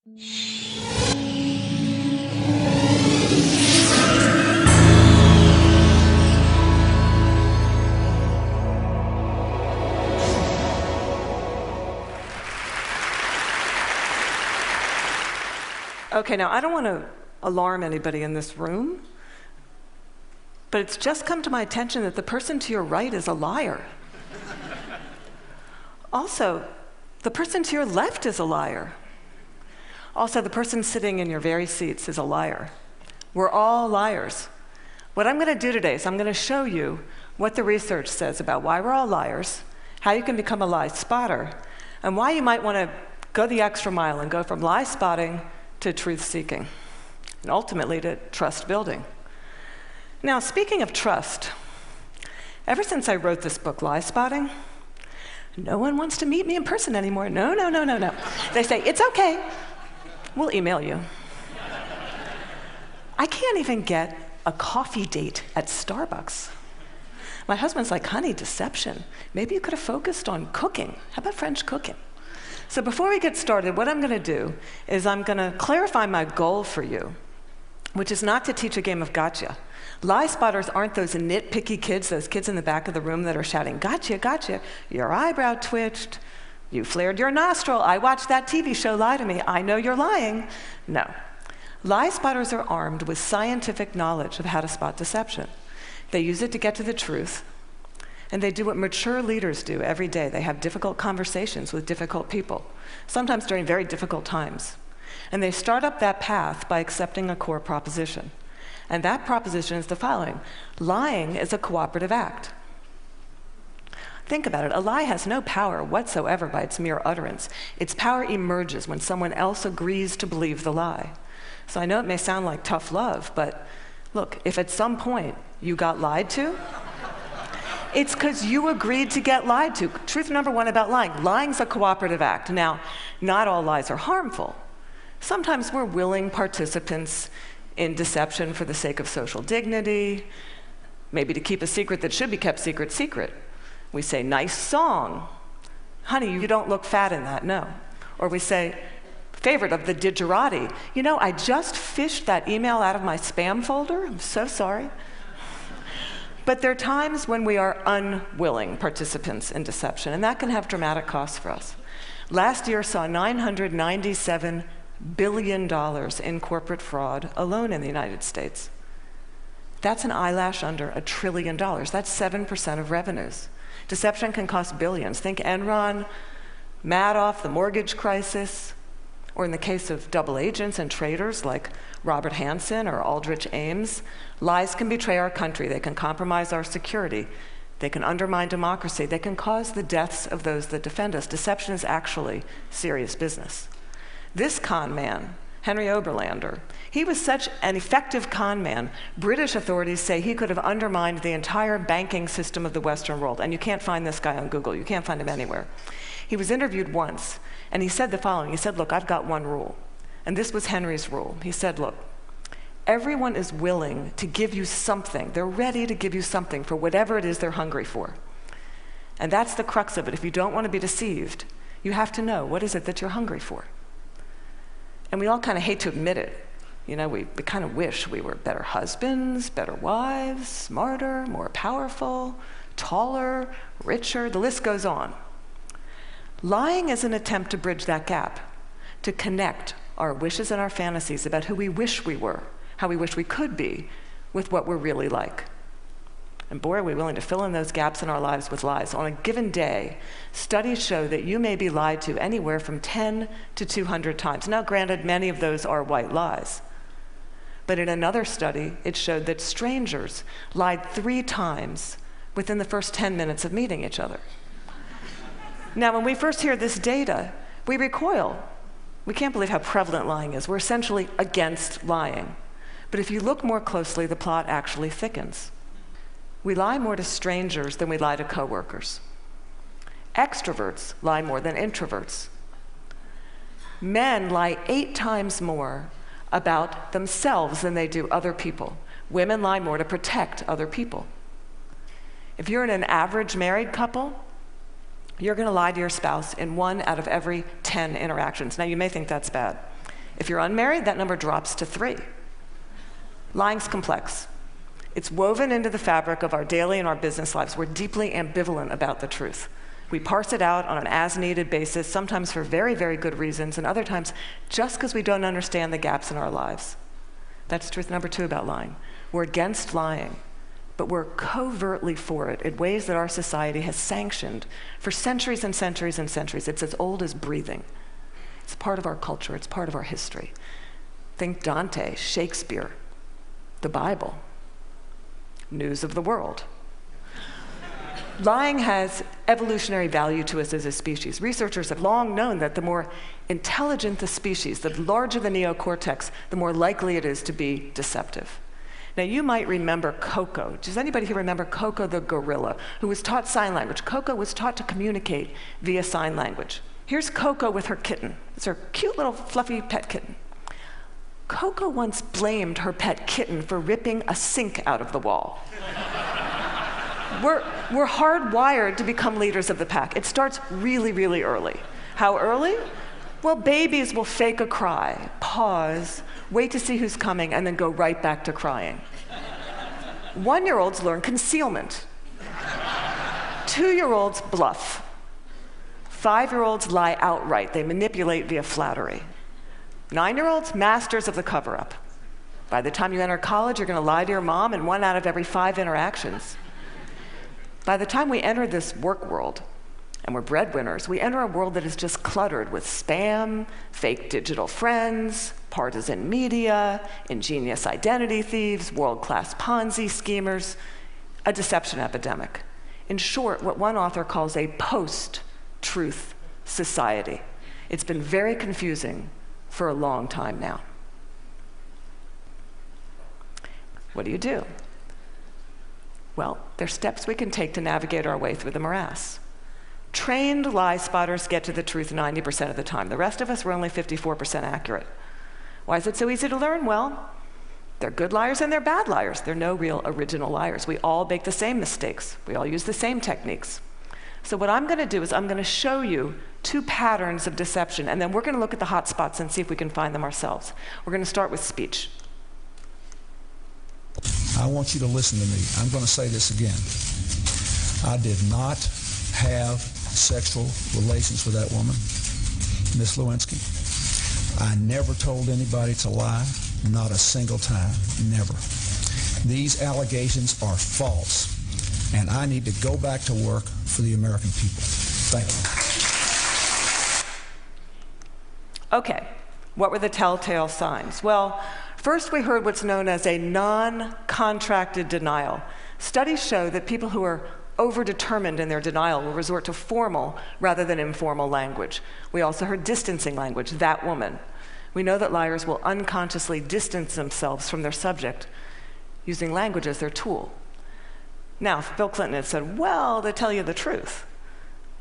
Okay, now I don't want to alarm anybody in this room, but it's just come to my attention that the person to your right is a liar. Also, the person to your left is a liar. Also, the person sitting in your very seats is a liar. We're all liars. What I'm going to do today is I'm going to show you what the research says about why we're all liars, how you can become a lie spotter, and why you might want to go the extra mile and go from lie spotting to truth seeking, and ultimately to trust building. Now, speaking of trust, ever since I wrote this book, Lie Spotting, no one wants to meet me in person anymore. No. They say, it's okay, we'll email you. I can't even get a coffee date at Starbucks. My husband's like, honey, deception. Maybe you could have focused on cooking. How about French cooking? So before we get started, what I'm going to do is I'm going to clarify my goal for you, which is not to teach a game of gotcha. Lie spotters aren't those nitpicky kids, those kids in the back of the room that are shouting, gotcha, gotcha. Your eyebrow twitched. You flared your nostril. I watched that TV show, Lie to Me. I know you're lying. No. Lie spotters are armed with scientific knowledge of how to spot deception. They use it to get to the truth. And they do what mature leaders do every day. They have difficult conversations with difficult people, sometimes during very difficult times. And they start up that path by accepting a core proposition. And that proposition is the following: lying is a cooperative act. Think about it. A lie has no power whatsoever by its mere utterance. Its power emerges when someone else agrees to believe the lie. So I know it may sound like tough love, but look, if at some point you got lied to, it's because you agreed to get lied to. Truth number one about lying. Lying's a cooperative act. Now, not all lies are harmful. Sometimes we're willing participants in deception for the sake of social dignity, maybe to keep a secret that should be kept secret. We say, nice song. Honey, you don't look fat in that, no. Or we say, favorite of the digerati. You know, I just fished that email out of my spam folder. I'm so sorry. But there are times when we are unwilling participants in deception, and that can have dramatic costs for us. Last year saw $997 billion in corporate fraud alone in the United States. That's an eyelash under $1 trillion. That's 7% of revenues. Deception can cost billions. Think Enron, Madoff, the mortgage crisis, or in the case of double agents and traitors like Robert Hansen or Aldrich Ames, lies can betray our country. They can compromise our security. They can undermine democracy. They can cause the deaths of those that defend us. Deception is actually serious business. This con man, Henry Oberlander, he was such an effective con man, British authorities say he could have undermined the entire banking system of the Western world. And you can't find this guy on Google. You can't find him anywhere. He was interviewed once, and he said the following. He said, look, I've got one rule. And this was Henry's rule. He said, look, everyone is willing to give you something. They're ready to give you something for whatever it is they're hungry for. And that's the crux of it. If you don't want to be deceived, you have to know, what is it that you're hungry for? And we all kind of hate to admit it. You know, we kind of wish we were better husbands, better wives, smarter, more powerful, taller, richer. The list goes on. Lying is an attempt to bridge that gap, to connect our wishes and our fantasies about who we wish we were, how we wish we could be, with what we're really like. And boy, are we willing to fill in those gaps in our lives with lies. On a given day, studies show that you may be lied to anywhere from 10 to 200 times. Now, granted, many of those are white lies. But in another study, it showed that strangers lied 3 times within the first 10 minutes of meeting each other. Now, when we first hear this data, we recoil. We can't believe how prevalent lying is. We're essentially against lying. But if you look more closely, the plot actually thickens. We lie more to strangers than we lie to coworkers. Extroverts lie more than introverts. Men lie 8 times more about themselves than they do other people. Women lie more to protect other people. If you're in an average married couple, you're going to lie to your spouse in 1 out of every 10 interactions. Now, you may think that's bad. If you're unmarried, that number drops to 3. Lying's complex. It's woven into the fabric of our daily and our business lives. We're deeply ambivalent about the truth. We parse it out on an as-needed basis, sometimes for very, very good reasons, and other times just because we don't understand the gaps in our lives. That's truth number 2 about lying. We're against lying, but we're covertly for it in ways that our society has sanctioned for centuries and centuries and centuries. It's as old as breathing. It's part of our culture. It's part of our history. Think Dante, Shakespeare, the Bible, news of the world. Lying has evolutionary value to us as a species. Researchers have long known that the more intelligent the species, the larger the neocortex, the more likely it is to be deceptive. Now, you might remember Coco. Does anybody here remember Coco the gorilla, who was taught sign language? Coco was taught to communicate via sign language. Here's Coco with her kitten. It's her cute little fluffy pet kitten. Coco once blamed her pet kitten for ripping a sink out of the wall. We're hardwired to become leaders of the pack. It starts really, really early. How early? Well, babies will fake a cry, pause, wait to see who's coming, and then go right back to crying. 1-year-olds learn concealment. 2-year-olds bluff. 5-year-olds lie outright. They manipulate via flattery. 9-year-olds, masters of the cover-up. By the time you enter college, you're going to lie to your mom in 1 out of every 5 interactions. By the time we enter this work world, and we're breadwinners, we enter a world that is just cluttered with spam, fake digital friends, partisan media, ingenious identity thieves, world-class Ponzi schemers, a deception epidemic. In short, what one author calls a post-truth society. It's been very confusing for a long time now. What do? Well, there's steps we can take to navigate our way through the morass. Trained lie spotters get to the truth 90% of the time. The rest of us, we're only 54% accurate. Why is it so easy to learn? Well, they're good liars and they're bad liars. They're no real original liars. We all make the same mistakes. We all use the same techniques. So what I'm going to do is I'm going to show you 2 patterns of deception, and then we're going to look at the hot spots and see if we can find them ourselves. We're going to start with speech. I want you to listen to me. I'm going to say this again. I did not have sexual relations with that woman, Miss Lewinsky. I never told anybody to lie, not a single time, never. These allegations are false, and I need to go back to work for the American people. Thank you. Okay, what were the telltale signs? Well, first we heard what's known as a non-contracted denial. Studies show that people who are overdetermined in their denial will resort to formal rather than informal language. We also heard distancing language, that woman. We know that liars will unconsciously distance themselves from their subject using language as their tool. Now, if Bill Clinton had said, well, they tell you the truth,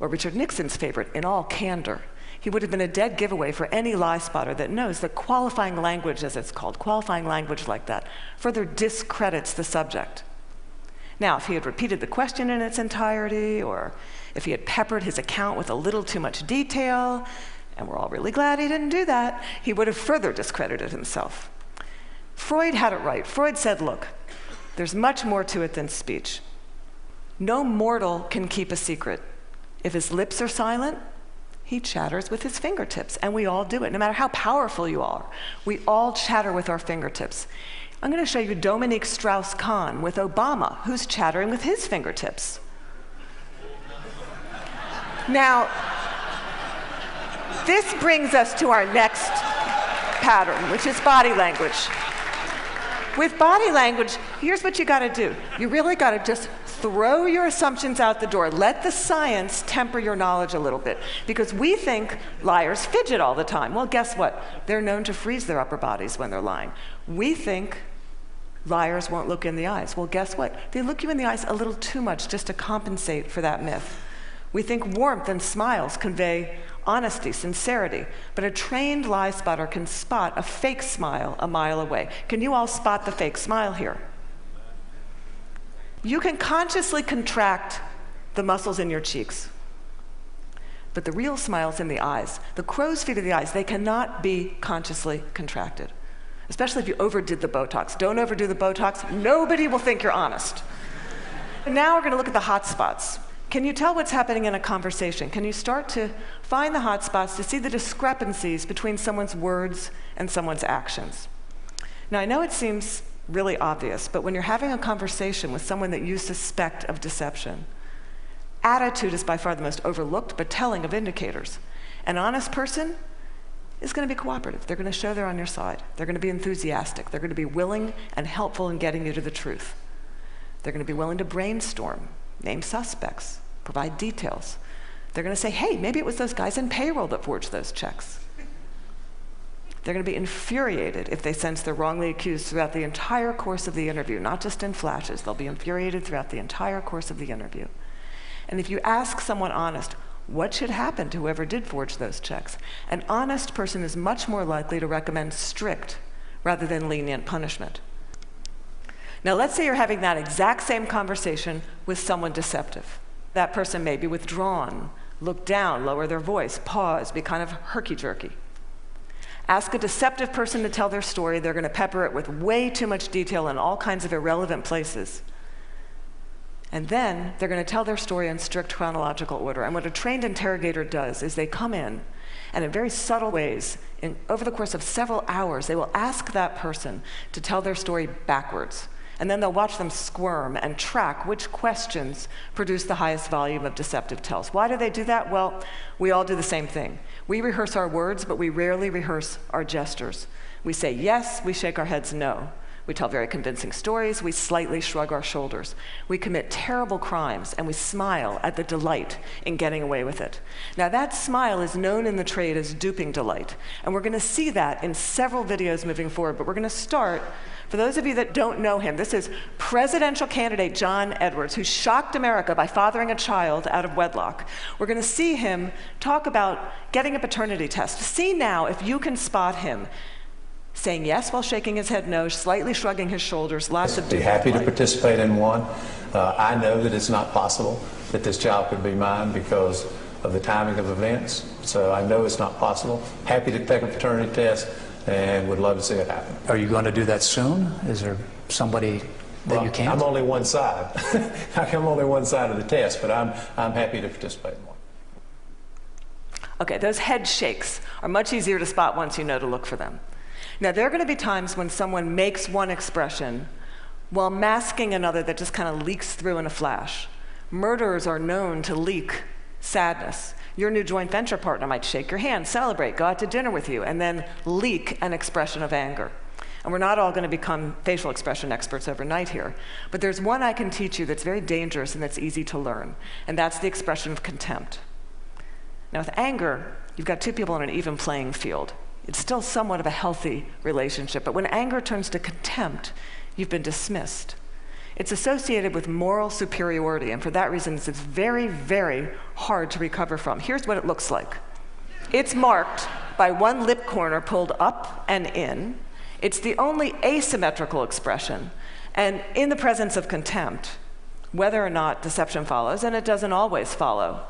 or Richard Nixon's favorite, in all candor, he would have been a dead giveaway for any lie spotter that knows that qualifying language, as it's called, qualifying language like that, further discredits the subject. Now, if he had repeated the question in its entirety, or if he had peppered his account with a little too much detail, and we're all really glad he didn't do that, he would have further discredited himself. Freud had it right. Freud said, look, there's much more to it than speech. No mortal can keep a secret. If his lips are silent, he chatters with his fingertips, and we all do it. No matter how powerful you are, we all chatter with our fingertips. I'm going to show you Dominique Strauss-Kahn with Obama, who's chattering with his fingertips. Now, this brings us to our next pattern, which is body language. With body language, here's what you got to do. You really got to just throw your assumptions out the door. Let the science temper your knowledge a little bit, because we think liars fidget all the time. Well, guess what? They're known to freeze their upper bodies when they're lying. We think liars won't look in the eyes. Well, guess what? They look you in the eyes a little too much just to compensate for that myth. We think warmth and smiles convey honesty, sincerity, but a trained lie spotter can spot a fake smile a mile away. Can you all spot the fake smile here? You can consciously contract the muscles in your cheeks. But the real smile's in the eyes. The crow's feet of the eyes, they cannot be consciously contracted, especially if you overdid the Botox. Don't overdo the Botox. Nobody will think you're honest. Now we're going to look at the hot spots. Can you tell what's happening in a conversation? Can you start to find the hot spots to see the discrepancies between someone's words and someone's actions? Now, I know it seems really obvious, but when you're having a conversation with someone that you suspect of deception, attitude is by far the most overlooked but telling of indicators. An honest person is going to be cooperative. They're going to show they're on your side. They're going to be enthusiastic. They're going to be willing and helpful in getting you to the truth. They're going to be willing to brainstorm, name suspects, provide details. They're going to say, hey, maybe it was those guys in payroll that forged those checks. They're going to be infuriated if they sense they're wrongly accused throughout the entire course of the interview, not just in flashes. They'll be infuriated throughout the entire course of the interview. And if you ask someone honest, what should happen to whoever did forge those checks? An honest person is much more likely to recommend strict rather than lenient punishment. Now, let's say you're having that exact same conversation with someone deceptive. That person may be withdrawn, look down, lower their voice, pause, be kind of herky-jerky. Ask a deceptive person to tell their story. They're going to pepper it with way too much detail in all kinds of irrelevant places. And then they're going to tell their story in strict chronological order. And what a trained interrogator does is they come in, and in very subtle ways, over the course of several hours, they will ask that person to tell their story backwards. And then they'll watch them squirm and track which questions produce the highest volume of deceptive tells. Why do they do that? Well, we all do the same thing. We rehearse our words, but we rarely rehearse our gestures. We say yes, we shake our heads no. We tell very convincing stories, we slightly shrug our shoulders. We commit terrible crimes, and we smile at the delight in getting away with it. Now, that smile is known in the trade as duping delight, and we're going to see that in several videos moving forward, but we're going to start. For those of you that don't know him, this is presidential candidate John Edwards, who shocked America by fathering a child out of wedlock. We're going to see him talk about getting a paternity test. See now if you can spot him saying yes while shaking his head no, slightly shrugging his shoulders, lots of... Be happy to participate in one. I know that it's not possible that this child could be mine because of the timing of events, so I know it's not possible. Happy to take a paternity test and would love to see it happen. Are you going to do that soon? Is there somebody that you can't? I'm only one side. I'm only one side of the test, but I'm happy to participate in one. Okay, those head shakes are much easier to spot once you know to look for them. Now, there are going to be times when someone makes one expression while masking another that just kind of leaks through in a flash. Murderers are known to leak sadness. Your new joint venture partner might shake your hand, celebrate, go out to dinner with you, and then leak an expression of anger. And we're not all going to become facial expression experts overnight here, but there's one I can teach you that's very dangerous and that's easy to learn, and that's the expression of contempt. Now, with anger, you've got two people on an even playing field. It's still somewhat of a healthy relationship, but when anger turns to contempt, you've been dismissed. It's associated with moral superiority, and for that reason, it's very, very hard to recover from. Here's what it looks like. It's marked by one lip corner pulled up and in. It's the only asymmetrical expression, and in the presence of contempt, whether or not deception follows, and it doesn't always follow,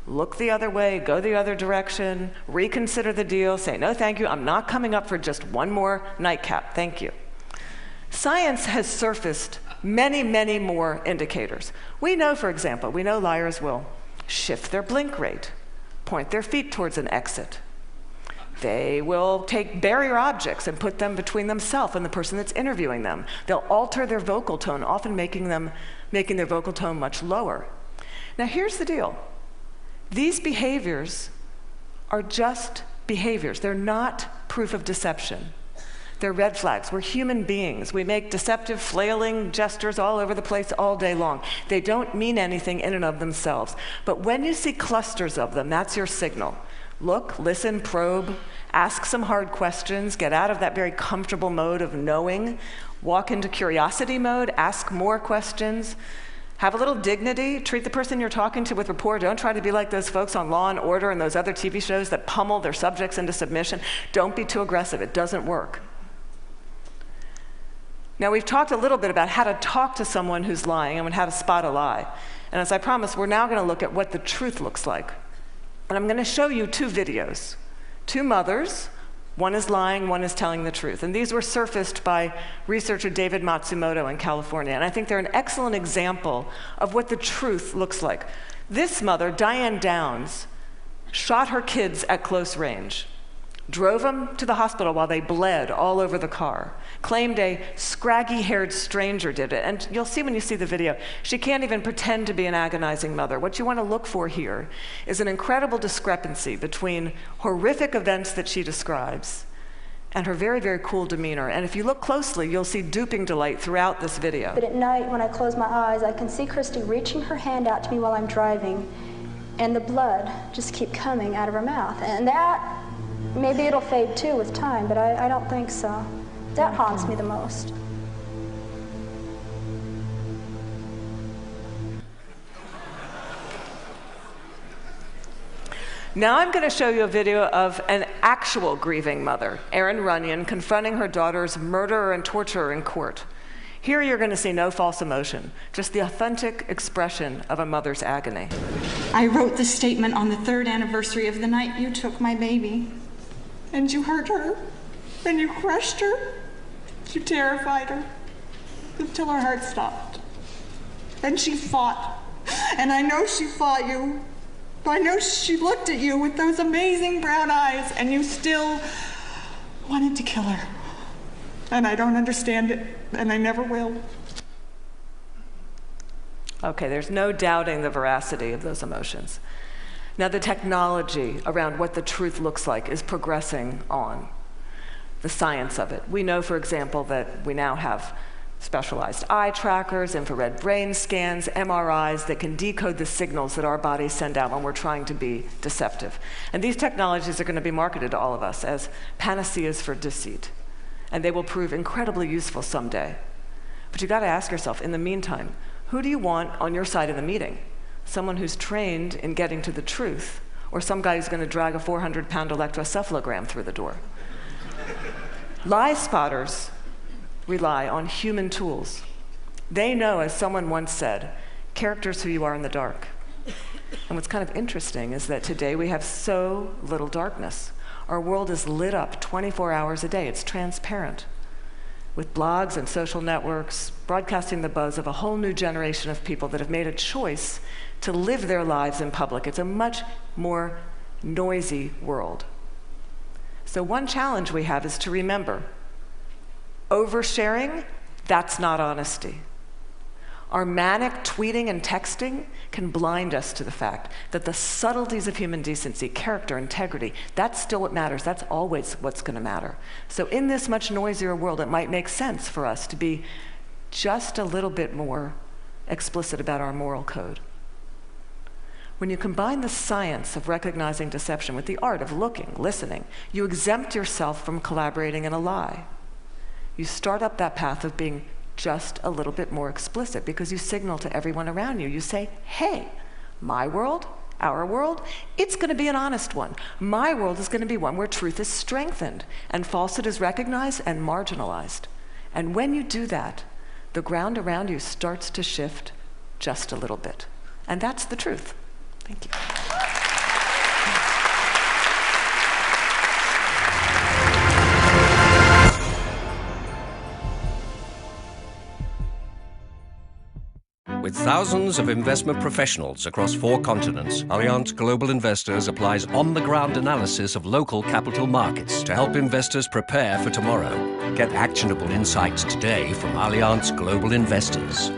look the other way, go the other direction, reconsider the deal, say, no, thank you, I'm not coming up for just one more nightcap, thank you. Science has surfaced many, many more indicators. We know, for example, liars will shift their blink rate, point their feet towards an exit. They will take barrier objects and put them between themselves and the person that's interviewing them. They'll alter their vocal tone, often making their vocal tone much lower. Now, here's the deal. These behaviors are just behaviors. They're not proof of deception. They're red flags. We're human beings. We make deceptive, flailing gestures all over the place all day long. They don't mean anything in and of themselves. But when you see clusters of them, that's your signal. Look, listen, probe, ask some hard questions, get out of that very comfortable mode of knowing, walk into curiosity mode, ask more questions. Have a little dignity. Treat the person you're talking to with rapport. Don't try to be like those folks on Law and Order and those other TV shows that pummel their subjects into submission. Don't be too aggressive. It doesn't work. Now, we've talked a little bit about how to talk to someone who's lying and how to spot a lie. And as I promised, we're now going to look at what the truth looks like. And I'm going to show you two videos. Two mothers, one is lying, one is telling the truth. And these were surfaced by researcher David Matsumoto in California. And I think they're an excellent example of what the truth looks like. This mother, Diane Downs, shot her kids at close range, drove them to the hospital while they bled all over the car, claimed a scraggy-haired stranger did it. And you'll see when you see the video, she can't even pretend to be an agonizing mother. What you want to look for here is an incredible discrepancy between horrific events that she describes and her very, very cool demeanor. And if you look closely, you'll see duping delight throughout this video. But at night, when I close my eyes, I can see Christy reaching her hand out to me while I'm driving, and the blood just keep coming out of her mouth. And that, maybe it'll fade too with time, but I don't think so. That haunts me the most. Now I'm going to show you a video of an actual grieving mother, Erin Runyon, confronting her daughter's murderer and torturer in court. Here you're going to see no false emotion, just the authentic expression of a mother's agony. I wrote this statement on the 3rd anniversary of the night you took my baby. And you hurt her, and you crushed her, you terrified her, until her heart stopped. And she fought, and I know she fought you. I know she looked at you with those amazing brown eyes, and you still wanted to kill her. And I don't understand it, and I never will. Okay, there's no doubting the veracity of those emotions. Now, the technology around what the truth looks like is progressing on, the science of it. We know, for example, that we now have specialized eye trackers, infrared brain scans, MRIs that can decode the signals that our bodies send out when we're trying to be deceptive. And these technologies are going to be marketed to all of us as panaceas for deceit. And they will prove incredibly useful someday. But you've got to ask yourself, in the meantime, who do you want on your side of the meeting? Someone who's trained in getting to the truth, or some guy who's going to drag a 400-pound electroencephalogram through the door? Lie spotters rely on human tools. They know, as someone once said, character's who you are in the dark. And what's kind of interesting is that today we have so little darkness. Our world is lit up 24 hours a day. It's transparent, with blogs and social networks broadcasting the buzz of a whole new generation of people that have made a choice to live their lives in public. It's a much more noisy world. So one challenge we have is to remember, oversharing, that's not honesty. Our manic tweeting and texting can blind us to the fact that the subtleties of human decency, character, integrity, that's still what matters. That's always what's going to matter. So in this much noisier world, it might make sense for us to be just a little bit more explicit about our moral code. When you combine the science of recognizing deception with the art of looking, listening, you exempt yourself from collaborating in a lie. You start up that path of being just a little bit more explicit because you signal to everyone around you. You say, hey, my world, our world, it's going to be an honest one. My world is going to be one where truth is strengthened and falsehood is recognized and marginalized. And when you do that, the ground around you starts to shift just a little bit. And that's the truth. Thank you. With thousands of investment professionals across 4 continents, Allianz Global Investors applies on-the-ground analysis of local capital markets to help investors prepare for tomorrow. Get actionable insights today from Allianz Global Investors.